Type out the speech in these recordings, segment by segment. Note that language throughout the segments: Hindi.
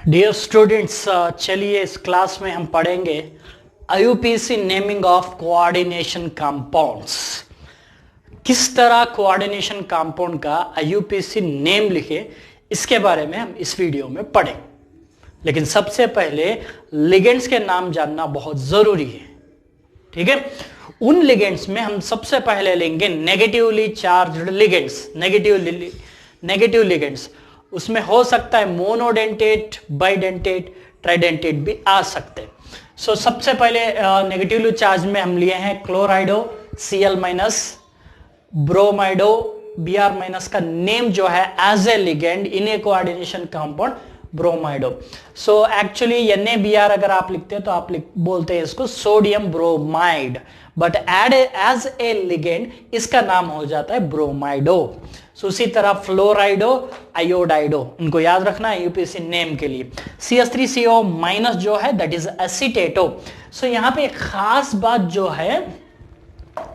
डियर स्टूडेंट्स, चलिए इस क्लास में हम पढ़ेंगे IUPAC naming of coordination compounds. किस तरह कोऑर्डिनेशन कंपाउंड का आईयूपीएसी नेम लिखे, इसके बारे में हम इस वीडियो में पढ़ेंगे। लेकिन सबसे पहले लिगेंड्स के नाम जानना बहुत जरूरी है, ठीक है। उन लिगेंड्स में हम सबसे पहले लेंगे negatively charged ligands. Negative ligands उसमें हो सकता है मोनोडेंटेट, बाइडेंटेट, ट्राइडेंटेट भी आ सकते हैं। सो सबसे पहले नेगेटिवली चार्ज में हम लिए हैं chlorido Cl minus, bromido Br minus का नेम जो है as a ligand in a coordination compound bromido. So actually NaBr अगर आप लिखते हैं तो आप बोलते हैं इसको sodium bromide, but add as a ligand इसका नाम हो जाता है ब्रोमाइडो। सो उसी तरह फ्लोराइडो, आयोडाइडो, इनको याद रखना है यूपीएससी नेम के लिए। CH3CO माइनस जो है दैट इज एसीटेटो। सो यहां पे एक खास बात जो है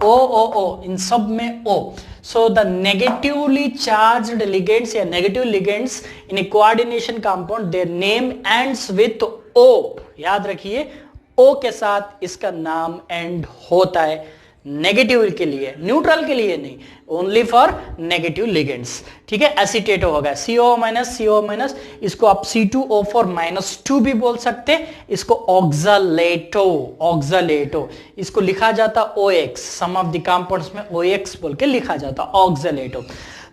O, इन सब में O। So the negatively charged ligands या negative ligands in a coordination compound their name ends with O। याद रखिए O के साथ इसका नाम एंड होता है। नेगेटिव के लिए, न्यूट्रल के लिए नहीं, ओनली फॉर नेगेटिव लिगेंड्स, ठीक है। एसीटेटो होगा CO माइनस, इसको आप C2O4 -2 भी बोल सकते हैं। इसको ऑक्सालेटो, इसको लिखा जाता OX, some of the compounds में OX बोल के लिखा जाता ऑक्सालेटो।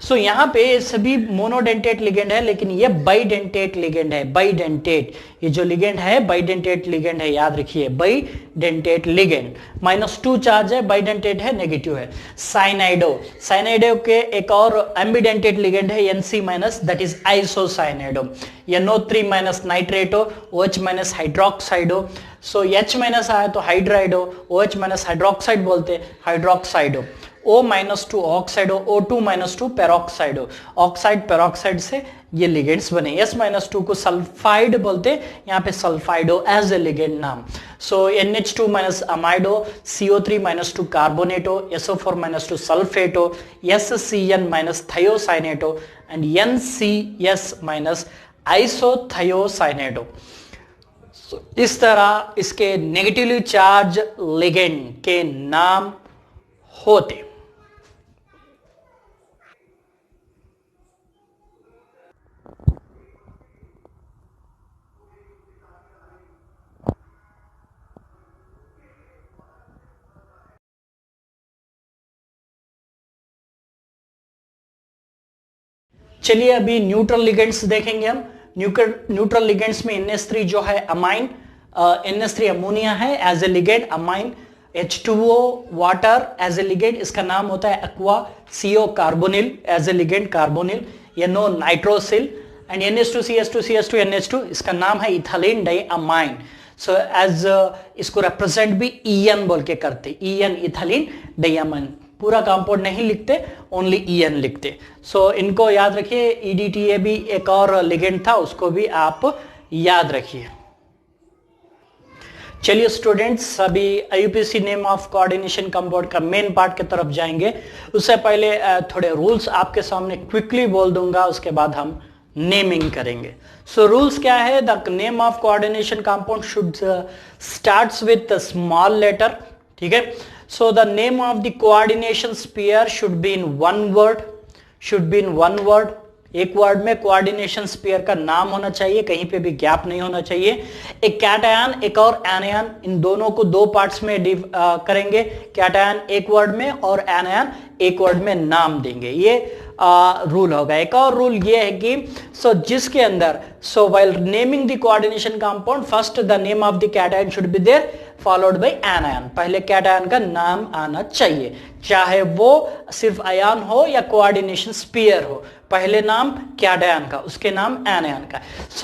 सो यहाँ पे सभी मोनोडेंटेट लिगेंड है, लेकिन ये बाइडेंटेट लिगेंड है। बाइडेंटेट, ये जो लिगेंड है बाइडेंटेट लिगेंड है, याद रखिए बाइडेंटेट लिगेंड। -2 चार्ज है, बाइडेंटेट है, नेगेटिव है। साइनाइडो के एक और एम्बिडेंटेट लिगेंड है NC minus, that is isocyanido. NO3 minus nitrato, OH minus hydroxido. So H minus आया तो हाइड्राइडो, OH माइनस हाइड्रोक्साइड बोलते हाइड्रोक्साइडो। O-2 ऑक्साइडो, O2-2 पेरोक्साइडो। ऑक्साइड पेरोक्साइड से ये लिगेंड्स बने। S-2 को सल्फाइड बोलते, यहाँ पे सल्फाइडो एज ए लिगेंड नाम। सो NH2- amido, CO3-2 कार्बोनेटो, SO4-2 सल्फेटो, SCN- thiocyanato and NCS- आइसोथायोसाइनेटो। इस तरह इसके नेगेटिवली चार्ज लिगेंड के नाम होते। चलिए अभी न्यूट्रल लिगेंड्स देखेंगे हम। न्यूट्रल लिगेंड्स में NH3 जो है अमाइन, NH3 अमोनिया है as a ligand amine. H2O water as a ligand, इसका नाम होता है aqua. CO carbonyl as a ligand carbonyl. NO nitrosyl and NH2CH2 NH2 इसका नाम है इथालीन डाइअमाइन। सो एज इसको रिप्रेजेंट भी EN बोल के करते, EN इथालीन डाइअमाइन। पूरा कंपाउंड नहीं लिखते, ओनली EN लिखते। सो इनको याद रखिए। EDTA भी एक और लिगेंड था, उसको भी आप याद रखिए। चलिए स्टूडेंट्स, अभी IUPAC name of coordination compound का मेन पार्ट की तरफ जाएंगे। उससे पहले थोड़े रूल्स आपके सामने क्विकली बोल दूंगा, उसके बाद हम नेमिंग करेंगे। सो रूल्स क्या है? The name of coordination compound should starts with small letter, ठीक है। So the name of the coordination sphere should be in one word, एक वर्ड में कोऑर्डिनेशन स्फीयर का नाम होना चाहिए, कहीं पे भी गैप नहीं होना चाहिए। एक कैटायन, एक और एनायन, इन दोनों को दो पार्ट्स में करेंगे। कैटायन एक वर्ड में और एनायन एक वर्ड में नाम देंगे, ये रूल होगा। एक और रूल ये है कि जिसके अंदर while naming the coordination compound first the name of the cation should be there followed by anion. पहले कैटायन का नाम आना चाहिए, चाहे वो सिर्फ आयन हो या कोऑर्डिनेशन स्फीयर हो। पहले नाम कैटायन का, उसके नाम एनायन का।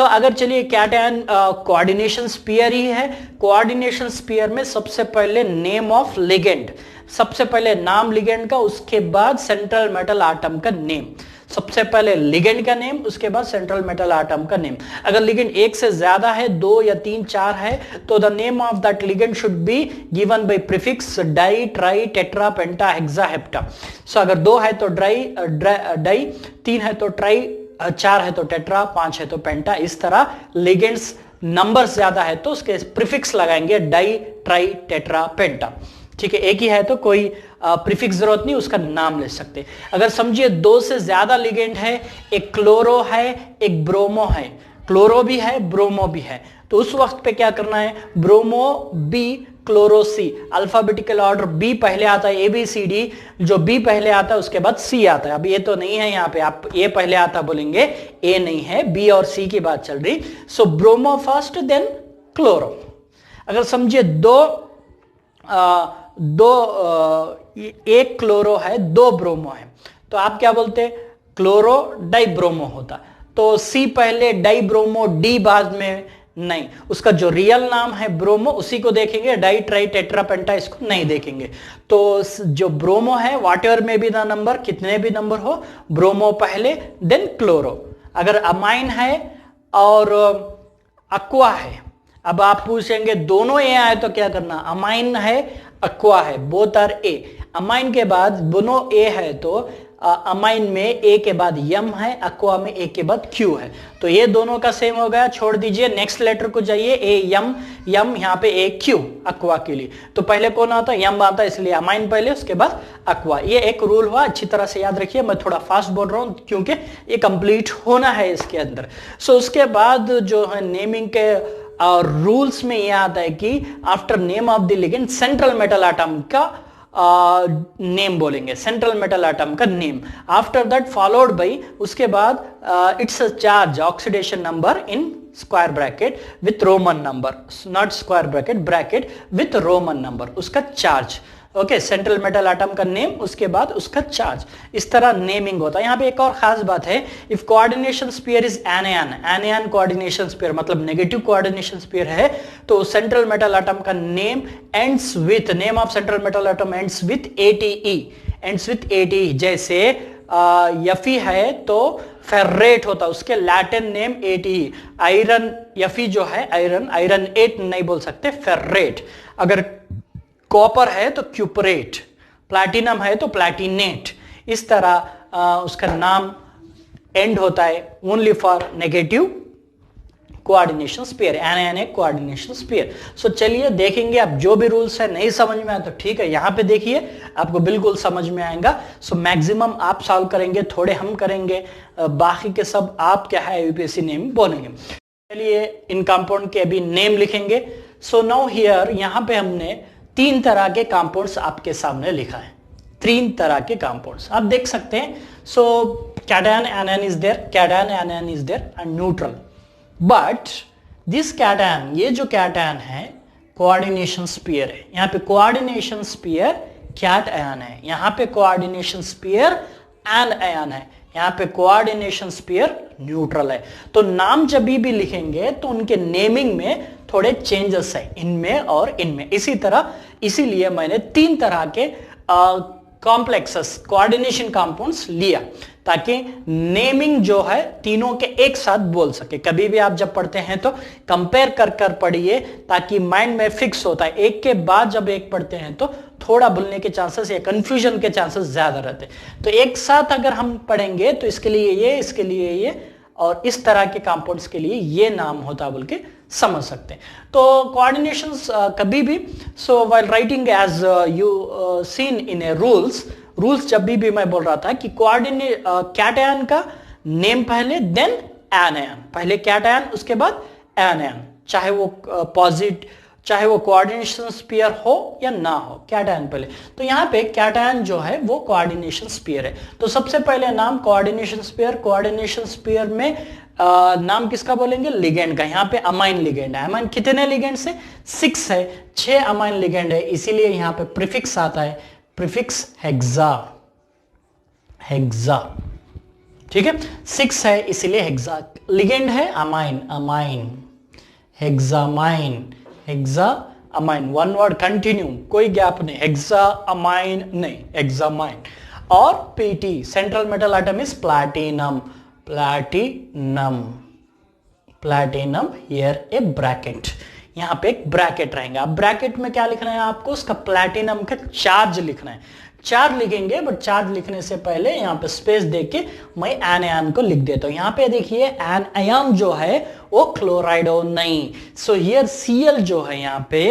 अगर चलिए कैटायन कोऑर्डिनेशन स्फीयर ही है, कोऑर्डिनेशन स्फीयर में सबसे पहले नेम ऑफ लिगेंड, सबसे पहले नाम लिगेंड का, उसके बाद सेंट्रल मेटल आटम का नेम। सबसे पहले लिगेंड का नेम, उसके बाद सेंट्रल मेटल आटम का नेम। अगर लिगेंड एक से ज्यादा है, 2 या 3, 4 है, तो the name of that ligand should be given by prefix di, tri, tetra, penta, hexa, hepta. So अगर 2 है तो डाई, 3 है तो ट्राई, 4 है तो टेट्रा, 5 है तो पेंटा। इस तरह लिगेंड्स नंबर ज्यादा है तो उसके प्रीफिक्स लगाएंगे डाई, ट्राई, टेट्रा, पेंटा। ठीक है, एक ही है तो कोई प्रीफिक्स जरूरत नहीं, उसका नाम ले सकते। अगर समझिए 2 से ज्यादा लिगेंड है, एक क्लोरो है, एक ब्रोमो है, क्लोरो भी है, ब्रोमो भी है, तो उस वक्त पे क्या करना है, ब्रोमो बी, क्लोरो सी। अल्फाबेटिकल ऑर्डर बी पहले आता है, ए बी सी डी, जो बी पहले आता है उसके बाद सी आता है। अब ये तो नहीं है यहाँ पे, आप ए पहले आता बोलेंगे, ए नहीं है, बी और सी की बात चल रही। सो ब्रोमो फर्स्ट, देन क्लोरो। अगर समझिए एक क्लोरो है, 2 ब्रोमो है, तो आप क्या बोलते, क्लोरो डाई ब्रोमो होता। तो सी पहले, डाई ब्रोमो, डी बाद में, नहीं, उसका जो रियल नाम है ब्रोमो उसी को देखेंगे, डाई, ट्राई, टेट्रा, पेंटा इसको नहीं देखेंगे। तो जो ब्रोमो है, वाट एवर में भी द नंबर, कितने भी नंबर हो, ब्रोमो पहले, देन क्लोरो। अगर अमाइन है और अक्वा है, अब आप पूछेंगे दोनों ए आए तो क्या करना, अमाइन है, अक्वा है, बोथ आर ए। अमाइन के बाद दोनों ए है तो अमाइन में ए के बाद यम है, अक्वा में ए के बाद क्यू है, तो ये दोनों का सेम हो गया, छोड़ दीजिए। नेक्स्ट लेटर को जाइए, ए यम, यम यहाँ पे ए क्यू अक्वा के लिए, तो पहले कौन आता है, यम आता है, इसलिए अमाइन पहले, उसके बाद अक्वा। ये एक रूल हुआ, अच्छी तरह से याद रखिए। मैं थोड़ा फास्ट बोल रहा हूं क्योंकि ये कंप्लीट होना है इसके अंदर। सो उसके बाद जो है नेमिंग के और रूल्स में यह आता है कि after name of the ligand central metal atom का नेम बोलेंगे, सेंट्रल मेटल आटम का name. After that followed by, उसके बाद it's a charge, oxidation number in square bracket with Roman number, not square bracket, bracket with Roman number, उसका चार्ज। ओके, सेंट्रल मेटल आटम का नेम, उसके बाद उसका चार्ज। इस तरह नेमिंग होता है। यहाँ पे एक और खास बात है, if coordination sphere is anion, anion coordination sphere मतलब नेगेटिव कोऑर्डिनेशन स्फीयर है, तो सेंट्रल मेटल आटम का name ends with, name of central metal atom ends with ATE, ends with ATE. जैसे यफी है तो फेर्रेट होता, उसके लैटिन नेम एटीई। आयरन, यफी जो है आयरन, आयरन 8 नहीं बोल सकते, फेर्रेट। अगर कॉपर है तो क्यूपरेट, प्लैटिनम है तो प्लैटिनेट। इस तरह उसका नाम एंड होता है only for negative coordination sphere, anionic coordination sphere. So चलिए देखेंगे, अब जो भी रूल्स है नहीं समझ में आया तो ठीक है, यहां पे देखिए आपको बिल्कुल समझ में आएगा। सो मैक्सिमम आप सॉल्व करेंगे, थोड़े हम करेंगे, बाकी के सब आप क्या है यूपीएससी नेम बोलेंगे। चलिए इन कंपाउंड के अभी नेम लिखेंगे। सो नाउ हियर, यहां पे हमने 3 तरह के कंपाउंड्स आपके सामने लिखा है, 3 तरह के कंपाउंड्स आप देख सकते हैं। So cation anion is there, cation anion is there and neutral. But this cation, ये जो कैटायन है कोऑर्डिनेशन स्फीयर है। यहाँ पे कोऑर्डिनेशन स्फीयर कैटायन है, यहाँ पे कोऑर्डिनेशन स्फीयर एनायन है, यहाँ पे कोऑर्डिनेशन स्फीयर न्यूट्रल है। तो नाम जब भी लिखेंगे तो उनके नेमिंग में थोड़े चेंजेस है, इनमें और इनमें। इसी तरह, इसीलिए मैंने 3 तरह के कॉम्प्लेक्सेस कोऑर्डिनेशन कंपाउंड्स लिया, ताकि नेमिंग जो है तीनों के एक साथ बोल सके। कभी भी आप जब पढ़ते हैं तो कंपेयर कर कर पढ़िए, ताकि माइंड में फिक्स होता है। एक के बाद जब एक पढ़ते हैं तो थोड़ा भूलने के चांसेस या कंफ्यूजन के चांसेस ज्यादा रहते हैं। तो एक साथ अगर हम पढ़ेंगे तो इसके लिए ये, इसके लिए ये, और इस तरह के कंपाउंड्स के लिए ये नाम होता बोल के समझ सकते हैं। तो कोऑर्डिनेशंस कभी भी, so while writing as you seen in a rules जब भी मैं बोल रहा था कि कोऑर्डिनेट कैटायन का नेम पहले, देन एनायन, पहले कैटायन उसके बाद एनायन, चाहे वो पॉजिटिव, चाहे वो कोऑर्डिनेशन स्फीयर हो या ना हो, कैटायन पहले। तो यहाँ पे कैटायन जो है वो कोऑर्डिनेशन स्फीयर है। तो सबसे पहले नाम कोऑर्डिनेशन स्फीयर, कोऑर्डिनेशन स्फीयर में नाम किसका बोलेंगे, लिगेंड का। यहाँ पे अमाइन लिगेंड है। अमाइन कितने लिगेंड से, 6 है, 6 अमाइन लिगेंड है, इसीलिए यहाँ पे प्रीफिक्स आता है, प्रीफिक्स हेक्सा, हेक्सा। ठीक है, 6 है इसीलिए हेक्सा। लिगेंड है amine, amine, hexamine, hexa amine, one word continue, कोई गैप नहीं, हेक्सा अमाइन नहीं, हेक्सामाइन। और PT central metal atom is platinum, platinum, platinum, here a bracket, यहां पे एक ब्रैकेट रहेंगे। अब ब्रैकेट में क्या लिखना है आपको, उसका प्लैटिनम का चार्ज लिखना है। चार्ज लिखेंगे, बट चार्ज लिखने से पहले यहाँ पे स्पेस देके मैं एन आयन को लिख देता हूं। यहाँ पे देखिए एन आयन जो है वो क्लोराइडो नहीं, सो हियर Cl जो है यहाँ पे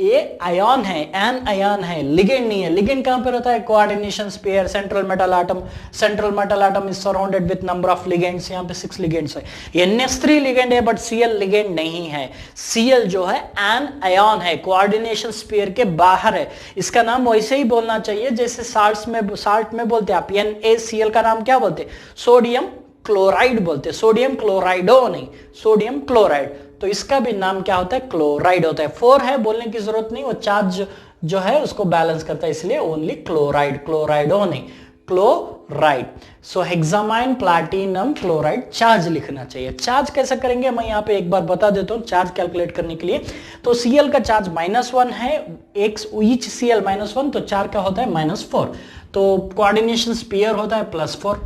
ये आयन है, एन आयन है, लिगेंड नहीं है। लिगेंड कहां पर होता है, coordination sphere, central metal atom. Central metal atom is surrounded with number of ligands, यहाँ पे 6 लिगेंड्स है। NH3 लिगेंड है बट Cl लिगेंड नहीं है। Cl जो है एन आयन है, कोऑर्डिनेशन स्पेयर के बाहर है। इसका नाम वैसे ही बोलना चाहिए जैसे साल्ट में बोलते हैं आप NaCl का नाम क्या बोलते हैं, सोडियम क्लोराइड बोलते हैं, सोडियम क्लोराइडो नहीं, सोडियम क्लोराइड। तो इसका भी नाम क्या होता है, क्लोराइड होता है। 4 है, बोलने की जरूरत नहीं, वो चार्ज जो है उसको बैलेंस करता है, इसलिए ओनली क्लोराइड, क्लोराइडो नहीं, क्लोराइड। सो हेक्सामाइन प्लैटिनम क्लोराइड चार्ज लिखना चाहिए। चार्ज कैसे करेंगे मैं यहाँ पे एक बार बता देता हूँ चार्ज कैलकुलेट करने के लिए। तो Cl का चार्ज -1 है, ईच Cl -1, तो चार्ज का होता है -4। तो कोऑर्डिनेशन स्फीयर होता है +4,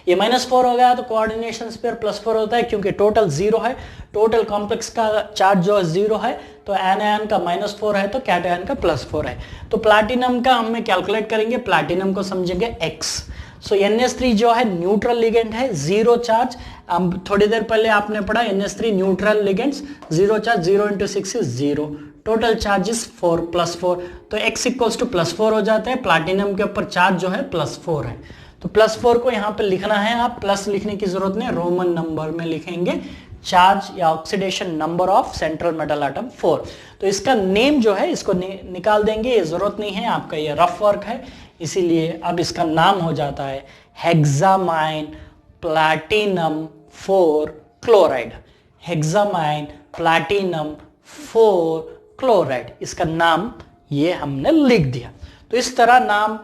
ये -4 हो गया तो कोऑर्डिनेशन स्फीयर +4 होता है, क्योंकि टोटल 0 है, टोटल कॉम्प्लेक्स का चार्ज जो है 0 है, तो एनायन का -4 है तो कैटायन का +4 है। तो प्लैटिनम का हम कैलकुलेट करेंगे, प्लैटिनम को समझेंगे X। सो NH3 जो है न्यूट्रल लिगेंड है, 0 चार्ज। अब थोड़ी देर पहले आपने पढ़ा NH3 neutral ligands, 0 charge, 0 × 6 is 0, total charge is 4 +4, तो X = +4 हो जाता है। प्लैटिनम के ऊपर चार्ज जो है +4 है, तो +4 को यहाँ पे लिखना है, आप प्लस लिखने की जरूरत नहीं, रोमन नंबर में लिखेंगे चार्ज या oxidation number of central metal atom 4। तो इसका नेम जो है इसको निकाल देंगे, ये जरूरत नहीं है आपका, ये रफ वर्क है, इसीलिए अब इसका नाम हो जाता है हेक्सामाइन प्लैटिनम 4 क्लोराइड, हेक्सामाइन प्लैटिनम 4 क्लोराइड, इसका नाम ये हमने लिख दिया। तो इस तरह नाम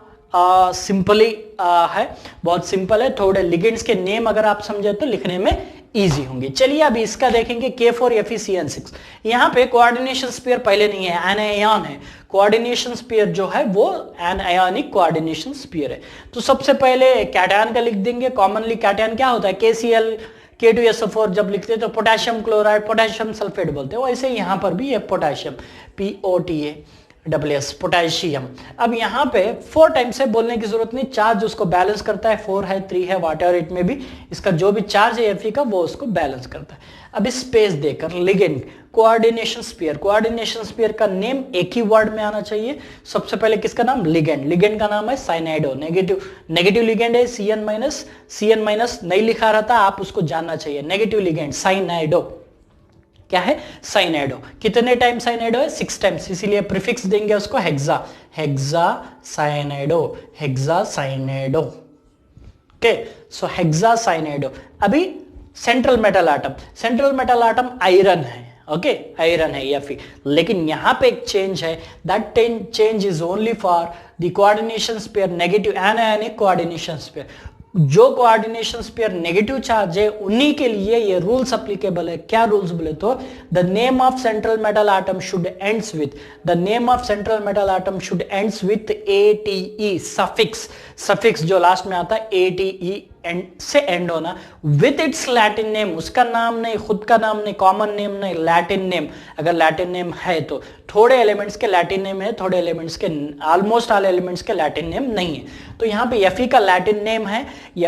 सिंपली है, बहुत सिंपल है। थोड़े लिगेंड्स के नेम अगर आप समझे तो लिखने में इजी होंगे। चलिए अभी इसका देखेंगे K4FeCN6। यहाँ पे कोऑर्डिनेशन स्फीयर पहले नहीं है, एनायन है। कोऑर्डिनेशन स्फीयर जो है वो एनायनिक कोऑर्डिनेशन स्फीयर है। तो सबसे पहले कैटायन का लिख देंगे। कॉमनली कैटायन क्या होता है, KCl K2SO4 जब लिखते हैं तो पोटेशियम क्लोराइड, पोटेशियम सल्फेट बोलते हैं, वैसे यहाँ पर भी ये पोटेशियम POTA पोटेशियम। अब यहाँ पे 4 टाइम्स से बोलने की जरूरत नहीं, चार्ज उसको बैलेंस करता है, 4 है 3 है वाटर इट में भी, इसका जो भी चार्ज है Fe का वो उसको बैलेंस करता है। अब स्पेस देकर ligand coordination sphere, coordination sphere का नेम एक ही वर्ड में आना चाहिए। सबसे पहले किसका नाम, लिगेंड, लिगेंड का नाम है साइनाइडो, नेगेटिव लिगेंड है, CN- नहीं लिखा रहता, आप उसको जानना चाहिए। नेगेटिव लिगेंड साइनाइडो क्या है, साइनाइडो। कितने टाइम साइनाइडो है, 6 टाइम्स, इसीलिए प्रीफिक्स देंगे उसको hexa, hexa cyanido, hexa cyanido. Okay, so hexa cyanido. अभी central metal atom, central metal atom iron है, ओके, आयरन है या फिर, लेकिन यहां पे एक चेंज है, that change is only for the coordination sphere negative anionic coordination sphere. जो कोऑर्डिनेशन स्फीयर नेगेटिव चार्ज है उन्हीं के लिए ये रूल्स अप्लीकेबल है। क्या रूल्स बोले तो, the name of central metal atom should ends with, the name of central metal atom should ends with ATE suffix, suffix जो लास्ट में आता है ATE एंड से एंड होना, विथ इट्स लैटिन नेम, उसका नाम नहीं, खुद का नाम नहीं, कॉमन नेम नहीं, लैटिन नेम। अगर लैटिन नेम है तो थोड़े एलिमेंट्स के लैटिन नेम है, थोड़े एलिमेंट्स के, ऑलमोस्ट ऑल एलिमेंट्स के लैटिन नेम नहीं है। तो यहाँ पे Fe का लैटिन नेम है,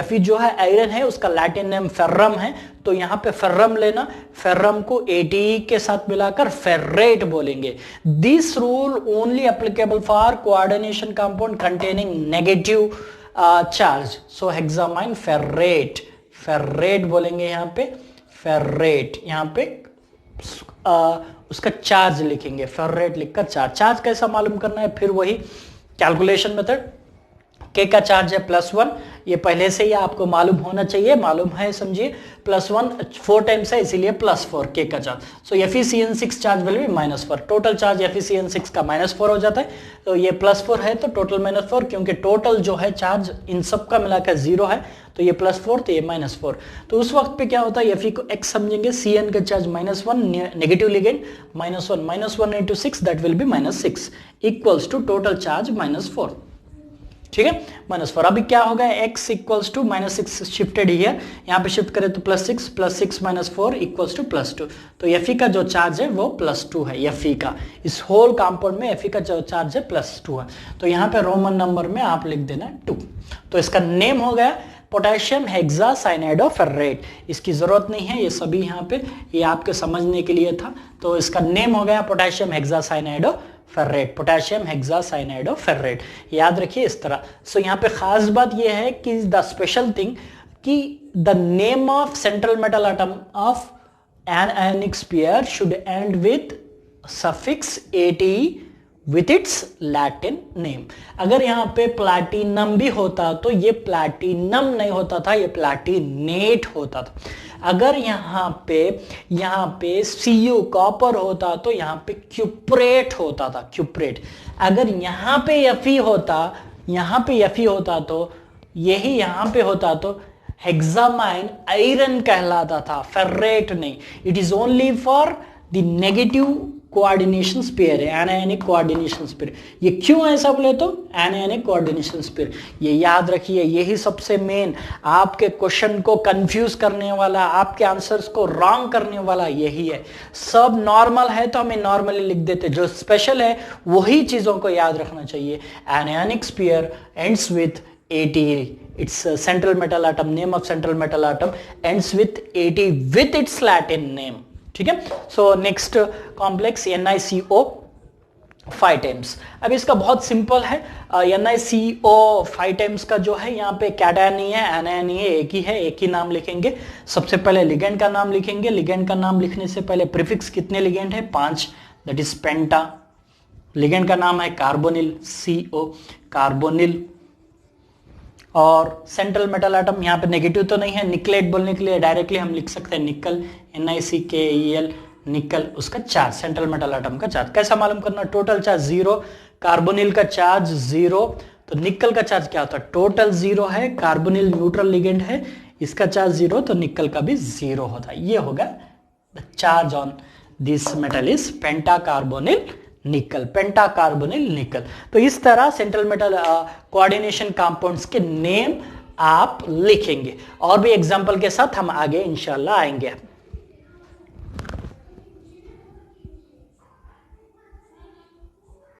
Fe जो है आयरन है, उसका लैटिन नेम फेर्रम है, तो यहाँ पे फेर्रम लेना, फेर्रम को ATE के साथ मिलाकर फेर्रेट बोलेंगे। This rule only applicable for coordination compound containing negative charge, so hexamine ferrate, ferrate बोलेंगे यहाँ पे, फेर्रेट, यहाँ पे उसका चार्ज लिखेंगे, फेर्रेट लिखकर चार्ज। चार्ज कैसा मालूम करना है, फिर वही कैलकुलेशन मेथड, K का चार्ज है +1, ये पहले से ही आपको मालूम होना चाहिए, मालूम है समझिए। +1 4 टाइम्स है इसीलिए +4 K का charge. So FeCN6 charge will be -4, total charge FeCN6 का -4 हो जाता है। तो ये +4 है तो टोटल -4, क्योंकि टोटल जो है चार्ज इन सब का मिलाकर 0 है, तो ये +4 तो ये -4। तो उस वक्त पे क्या होता है, Fe को x समझेंगे, Cn का charge -1, negative ligand, -1 into 6 that will be -6 equals to total charge -4। ठीक है, -4। अभी क्या होगा, x equals to -6 shifted here, यहाँ पे शिफ्ट करें तो +6 -4 इक्वल्स टू +2। तो Fe का जो चार्ज है वो +2 है। Fe का इस होल कंपाउंड में Fe का जो चार्ज है +2 है। तो यहाँ पे रोमन नंबर में आप लिख देना 2। तो इसका नेम हो गया पोटेशियम हेक्सासाइनाइडोफेरेट। इसकी जरूरत नहीं है, ये सभी यहाँ पे ये आपके समझने के लिए था। तो इसका नेम हो गया पोटेशियम हेक्सासाइनाइडोफेरेट, पोटेशियम हेक्सासाइनाइडोफेरेट, याद रखिए इस तरह। सो यहाँ पे खास बात ये है कि द स्पेशल थिंग कि the name of central metal atom of an ionic sphere should and with suffix ATE with its Latin name. अगर यहाँ पे प्लैटिनम भी होता तो ये प्लैटिनम नहीं होता था, ये प्लैटिनेट होता था। अगर यहाँ पे Cu कॉपर होता तो यहाँ पे क्यूप्रेट होता था, क्यूप्रेट। अगर यहाँ पे Fe होता तो यही यहाँ पे होता तो हेक्सामाइन आयरन कहलाता था, फेरेट नहीं। It is only for the negative coordination sphere है, एनायनिक कोऑर्डिनेशन स्पेयर। ये क्यों ऐसा बोले तो एनायनिक कोऑर्डिनेशन स्पेयर, ये याद रखिए। यही सबसे मेन आपके क्वेश्चन को कंफ्यूज करने वाला, आपके आंसर्स को रॉन्ग करने वाला यही है। सब नॉर्मल है तो हमें नॉर्मली लिख देते, जो स्पेशल है वही चीजों को याद रखना चाहिए। Anionic sphere ends with ATE, its central metal atom, name of central metal atom ends with ATE with its Latin name। ठीक है। So next complex NiCO 5 times. अब इसका बहुत सिंपल है, NiCO 5 टाइम्स का जो है यहाँ पे कैटायन नहीं है, एनायन नहीं है, एक ही है, एक ही नाम लिखेंगे। सबसे पहले लिगेंड का नाम लिखेंगे। लिगेंड का नाम लिखने से पहले प्रीफिक्स कितने लिगेंड है, 5, दैट इज पेंटा। लिगेंड का नाम है कार्बोनिल, CO कार्बोनिल। और सेंट्रल मेटल एटम यहाँ पे नेगेटिव तो नहीं है, निकलेट बोलने के लिए डायरेक्टली हम लिख सकते हैं निकल, NiCKEL, निकल। उसका चार्ज, सेंट्रल मेटल एटम का चार्ज कैसा मालूम करना, टोटल चार्ज 0, कार्बोनिल का चार्ज 0, तो निकल का चार्ज क्या होता है, टोटल 0 है, कार्बोनिल न्यूट्रल लिगेंड है, इसका चार्ज 0, तो निकल का भी 0 होता है। ये होगा the charge on this metal is penta carbonyl निकल, पेंटा कार्बोनिल निकल। तो इस तरह सेंट्रल मेटल कोऑर्डिनेशन कंपाउंड्स के नेम आप लिखेंगे, और भी एग्जांपल के साथ हम आगे इंशाल्लाह आएंगे।